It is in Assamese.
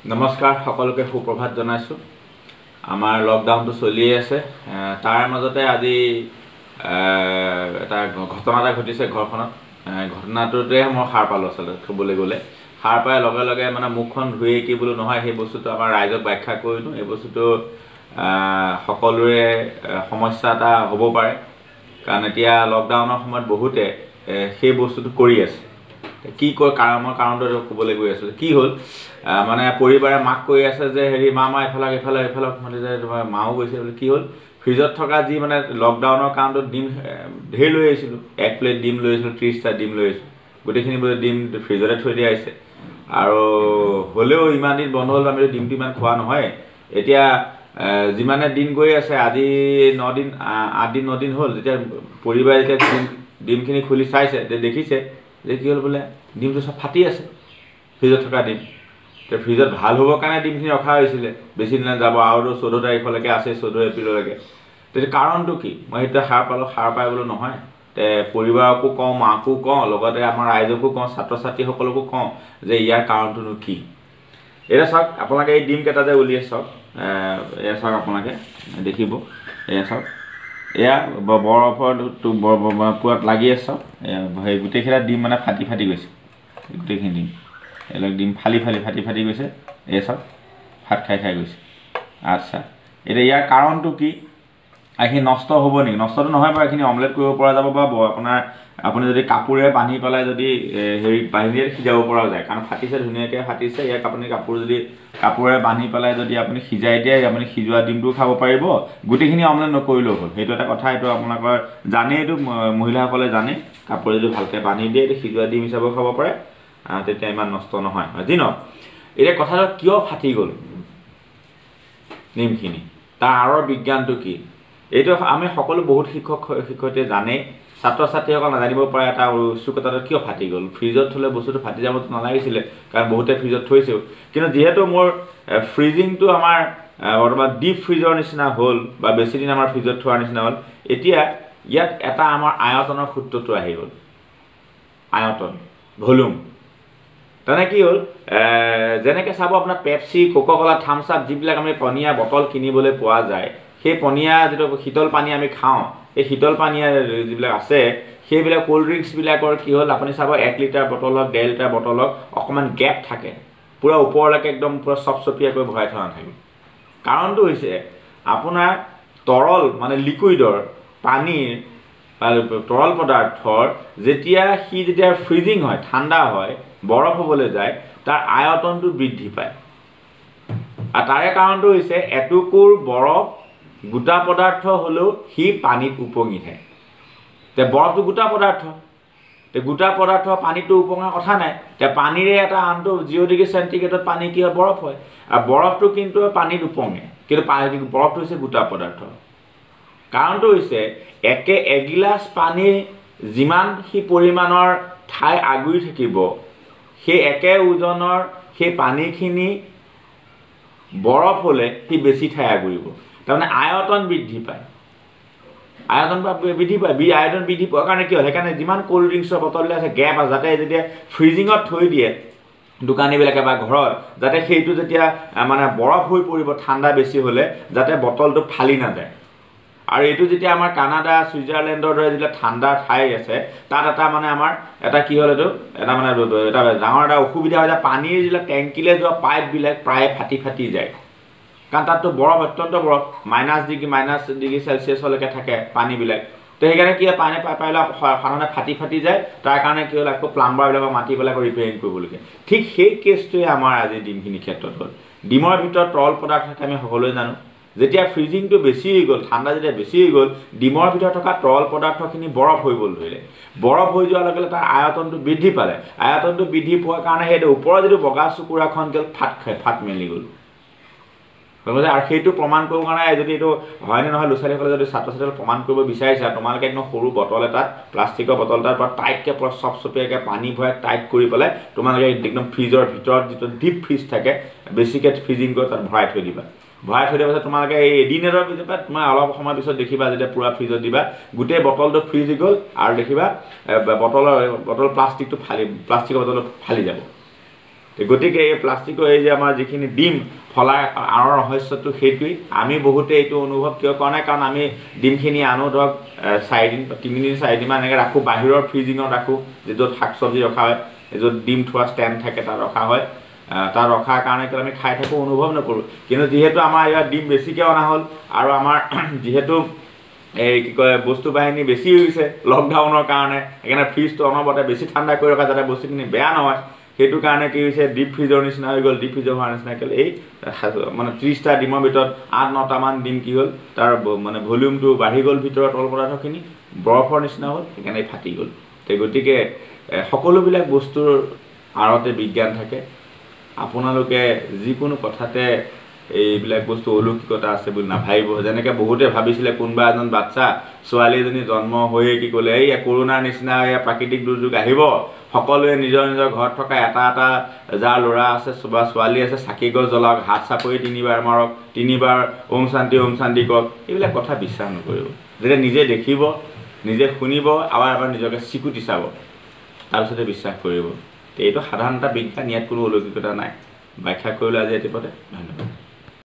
নমস্কাৰ সকলোকে সুপ্ৰভাত জনাইছো আমাৰ লকডাউনটো চলি আছে তাৰ মাজতে আজি এটা ঘটনা এটা ঘটিছে ঘৰখনত ঘটনাটোতে মই সাৰ পালো আসলে কবলৈ গলে সাৰ পাই লগে লগে মানে মুখখন ধুই কি বলো নহয় সেই বস্তুটো আমাৰ ৰাইজক ব্যাখ্যা কৰিলো এই বস্তুটো সকলোৰে সমস্যা এটা হ'ব পাৰে কাৰণ এতিয়া লকডাউনৰ সময়ত বহুতে সেই বস্তুটো কৰি আছে কি কয় কাৰণটো ক'বলৈ গৈ আছে কি হ'ল মানে পৰিবাৰে মাক কৈ আছে যে হেৰি মামা এফালে মানে যে তোমাৰ মাও গৈছে বুলি কি হ'ল ফ্ৰিজত থকা যি মানে লকডাউনৰ কাৰণটো ডিম ঢেৰ লৈ আহিছিল এক প্লেট ডিম লৈ আহিছিল 30টা ডিম লৈ আহিছিল গোটেইখিনি ডিম ফ্ৰিজতে থৈ দিয়া আছে আৰু হলেও ইমান দিন বন্ধ হ'ল আমি ডিমটো ইমান খোৱা নহয় এতিয়া যিমানে দিন গৈ আছে আজি 9 দিন 8 দিন 9 দিন হ'ল যেতিয়া পৰিবাৰে যেতিয়া ডিমখিনি খুলি চাইছে দেখিছে যে কি হ'ল বোলে ডিমটো সব ফাটি আছে ফ্ৰিজত থকা ডিম তে ফ্ৰিজত ভাল হ'ব কাৰণে ডিমখিনি ৰখা হৈছিল বেছি দিন যাব আৰু 14 তাৰিখলৈকে আছে 14 এপ্ৰিললৈকে তে কাৰণটো কি মই এটা সাৰ পাই বলো নহয় তে পৰিবাৰকো কওঁ মাকো কওঁ লগতে আমাৰ ৰাইজকো কওঁ ছাত্ৰ ছাত্ৰী সকলকো কওঁ যে ইয়াৰ কাৰণটো কি এৰা চাওক আপোনালোকে এই ডিম কেটা যে উলিয়াই চাওক এয়া চাওক আপোনালোকে দেখিব এয়া চাওক এয়া বৰফৰ পুৱাত লাগি আছে সেই গোটেইখিলা ডিম মানে ফাটি গৈছে গোটেইখিনি ডিম এলক ডিম ফাটি গৈছে এই সব ফাট খাই গৈছে আচ্ছা এটা ইয়াৰ কাৰণটো কি আইখিনি নষ্ট হ'ব নি নষ্টটো নহয় বা এখিনি অমলেট কৰিব পৰা যাব বা আপুনি যদি কাপোৰে বান্ধি পেলাই যদি হেৰি বাহিনীয়ে সিজাব পৰা যায় কাৰণ ফাটিছে ধুনীয়াকৈ ফাটিছে ইয়াক আপুনি কাপোৰ যদি কাপোৰে বান্ধি পেলাই যদি আপুনি সিজাই দিয়ে আপুনি সিজোৱা ডিমটো খাব পাৰিব গোটেইখিনি অমলেট নকৰিলেও হ'ল সেইটো এটা কথা এইটো আপোনালোকৰ জানে এইটো মহিলাসকলে জানে কাপোৰে যদি ভালকৈ বান্ধি দিয়ে সিজোৱা ডিম হিচাপে খাব পাৰে তেতিয়া ইমান নষ্ট নহয় জিন এটা কথাটো কিয় ফাটি গ'ল ডিমখিনি তাৰ আৰৰ বিজ্ঞানটো কি এইটো আমি সকলো বহুত শিক্ষকতে জানে ছাত্ৰ ছাত্ৰীসকল নাজানিব পাৰে এটা উৎসুকতাটো কিয় ফাটি গ'ল ফ্ৰিজত থলে বস্তুটো ফাটি যাবতো নালাগিছিল কাৰণ বহুতে ফ্ৰিজত থৈছে কিন্তু যেহেতু মোৰ ফ্ৰিজিংটো আমাৰ বৰ্তমান ডিপ ফ্ৰিজৰ নিচিনা হ'ল বা বেছি দিন আমাৰ ফ্ৰিজত থোৱাৰ নিচিনা হ'ল এতিয়া ইয়াত এটা আমাৰ আয়তনৰ সূত্ৰটো আহি গ'ল আয়তন ভলিউম তেনে কি হ'ল যেনেকৈ চাব আপোনাৰ পেপচি কোকা-কোলা থামছ আপ যিবিলাক আমি পনীয়া বটল কিনিবলৈ পোৱা যায় সেই পনীয়া যেটো শীতল পানী আমি খাওঁ এই শীতল পানীয়া যিবিলাক আছে সেইবিলাক কোল্ড ড্ৰিংকছ বিলাকৰ কি হ'ল আপুনি চাব 1 লিটাৰ বটলত 1.5 লিটাৰ বটলত অকমান গ্যাপ থাকে পুৰা ওপৰলৈকে একদম পুৰা সবসপিয়াকৈ ভৰাই থোৱা থাকে কাৰণটো হৈছে আপোনাৰ তৰল মানে লিকুইডৰ পানীৰ তৰল পদাৰ্থৰ যেতিয়া ফ্ৰিজিং হয় ঠাণ্ডা হয় বৰফ হ'বলৈ যায় তাৰ আয়তনটো বৃদ্ধি পায় আৰু তাৰে কাৰণটো হৈছে এটুকুৰ বৰফ গোটা পদাৰ্থ হলেও হি পানীত উপঙি থাকে তে বৰফটো গোটা পদাৰ্থ পানীটো উপঙাৰ কথা নাই তে পানীৰে এটা আনটো 0 ডিগ্ৰী সেন্টিগ্ৰেডত পানী কি হয় বৰফ হয় আৰু বৰফটো কিন্তু পানীত উপঙে কিন্তু বৰফটো হৈছে গোটা পদাৰ্থ কাৰণটো হৈছে একে এগিলাস পানী যিমান হি পৰিমাণৰ ঠাই আগুৰি থাকিব সেই একে ওজনৰ সেই পানীখিনি বৰফ হলে হি বেছি ঠাই আগুৰিব তাৰমানে আয়তন বৃদ্ধি পায় আয়তন বৃদ্ধি পোৱাৰ কাৰণে কি হয় সেইকাৰণে যিমান কোল্ড ড্ৰিংকছৰ বটল আছে গ্যাপ আছে যাতে যেতিয়া ফ্ৰিজিঙত থৈ দিয়ে দোকানীবিলাকে বা ঘৰত যাতে সেইটো যেতিয়া মানে বৰফ হৈ পৰিব ঠাণ্ডা বেছি হলে যাতে বটলটো ফালি নাযায় আৰু এইটো যেতিয়া আমাৰ কানাডা সুইজাৰলেণ্ডৰ দৰে যিলা ঠাণ্ডা ঠাই আছে তাত এটা মানে আমাৰ এটা কি হ'ল এইটো এটা মানে এটা ডাঙৰ এটা অসুবিধা হয় যে পানীৰ যিলা টেংকিলে যোৱা পাইপ বিলাক প্ৰায় ফাটি যায় কাৰণ তাততো বৰফ অত্যন্ত বৰফ -ডিগ্ৰী সেলসিয়াছলৈকে থাকে পানীবিলাক তো সেইকাৰণে কি পানী পাইলে সাধাৰণতে ফাটি যায় তাৰ কাৰণে কি হ'ল আকৌ প্লাম্বাৰবিলাকক মাতি পেলাই ৰিপেয়াৰিং কৰিবলগীয়া ঠিক সেই কেছটোৱে আমাৰ আজি ডিমখিনি ক্ষেত্ৰত হ'ল ডিমৰ ভিতৰত তৰল পদাৰ্থ থাকে আমি সকলোৱে জানো যেতিয়া ফ্ৰিজিংটো বেছি হৈ গ'ল ঠাণ্ডা যেতিয়া বেছি হৈ গ'ল ডিমৰ ভিতৰত থকা তৰল পদাৰ্থখিনি বৰফ হৈ গ'ল ধৰিলে বৰফ হৈ যোৱাৰ লগে লগে তাৰ আয়তনটো বৃদ্ধি পালে আয়তনটো বৃদ্ধি পোৱাৰ কাৰণে সেইটো ওপৰৰ যিটো বগা চুকুৰাখন গ'ল ফাট মেলি গ'ল আৰু সেইটো প্ৰমাণ কৰিব কাৰণে যদি এইটো হয়নে নহয় লুচাৰীসকলে যদি ছাত্ৰ ছাত্ৰীসকলে প্ৰমাণ কৰিব বিচাৰিছে তোমালোকে একদম সৰু বটল এটাত প্লাষ্টিকৰ বটল এটাৰ পৰা টাইটকৈ পুৰা সবসপিয়াকৈ পানী ভৰাই টাইট কৰি পেলাই তোমালোকে একদম ফ্ৰিজৰ ভিতৰত যিটো ডিপ ফ্ৰিজ থাকে বেছিকৈ ফ্ৰিজিং কৰি তাত ভৰাই থৈ দিবা ভৰাই থৈ দিয়াৰ পাছত তোমালোকে এই এদিনৰ পিছত তোমাৰ অলপ সময় পিছত দেখিবা যেতিয়া পুৰা ফ্ৰিজত দিবা গোটেই বটলটো ফ্ৰিজ হৈ গ'ল আৰু দেখিবা বটল প্লাষ্টিকৰ বটলটো ফালি যাব গতিকে এই প্লাষ্টিকৰ এই যে আমাৰ যিখিনি ডিম ফলাৰ আঁৰৰ ৰহস্যটো সেইটোৱেই আমি বহুতে এইটো অনুভৱ কিয় কৰা নাই কাৰণ আমি ডিমখিনি আনো ধৰক 4 দিন 3 দিন 4 দিনমান এনেকৈ ৰাখোঁ বাহিৰৰ ফ্ৰিজিঙত ৰাখোঁ য'ত শাক চব্জি ৰখা হয় য'ত ডিম থোৱা ষ্টেণ্ড থাকে তাত ৰখা হয় তাত ৰখাৰ কাৰণে আমি খাই থাকোঁ অনুভৱ নকৰোঁ কিন্তু যিহেতু আমাৰ ইয়াত ডিম বেছিকৈ অনা হ'ল আৰু আমাৰ যিহেতু এই কি কয় বস্তু বাহিনী বেছি হৈ গৈছে লকডাউনৰ কাৰণে সেইকাৰণে ফ্ৰিজটো অনবৰতে বেছি ঠাণ্ডা কৰি ৰখা যাতে বস্তুখিনি বেয়া নহয় সেইটো কাৰণে কি হৈছে ডিপ ফ্ৰিজৰ নিচিনা হৈ গ'ল ডিপ ফ্ৰিজৰ হোৱাৰ নিচিনা কেলে এই মানে 30টা ডিমৰ ভিতৰত 8-9টামান ডিম কি হ'ল তাৰ মানে ভলিউমটো বাঢ়ি গ'ল ভিতৰত তল পদাৰ্থখিনি বৰফৰ নিচিনা হ'ল সেইকাৰণে ফাটি গ'ল গতিকে সকলোবিলাক বস্তুৰ আঁৰতে বিজ্ঞান থাকে আপোনালোকে যিকোনো কথাতে এইবিলাক বস্তু অলৌকিকতা আছে বুলি নাভাবিব যেনেকৈ বহুতে ভাবিছিলে কোনোবা এজন বাচ্চা ছোৱালী এজনী জন্ম হৈয়ে কি ক'লে এই কৰোণাৰ নিচিনা প্ৰাকৃতিক দুৰ্যোগ আহিব সকলোৱে নিজৰ নিজৰ ঘৰত থকা এটা যাৰ ল'ৰা আছে বা ছোৱালী আছে চাকি গছ জ্বলাওক হাত চাপৰি 3বাৰ মাৰক 3বাৰ ওম শান্তি কওক এইবিলাক কথা বিশ্বাস নকৰিব যেতিয়া নিজে দেখিব নিজে শুনিব আৰু এবাৰ নিজকে চিকুটি চাব তাৰপিছতে বিশ্বাস কৰিব এইটো সাধাৰণ এটা বিজ্ঞান ইয়াত কোনো অলৌকিকতা নাই ব্যাখ্যা কৰিলে আজি এটিপতে ধন্যবাদ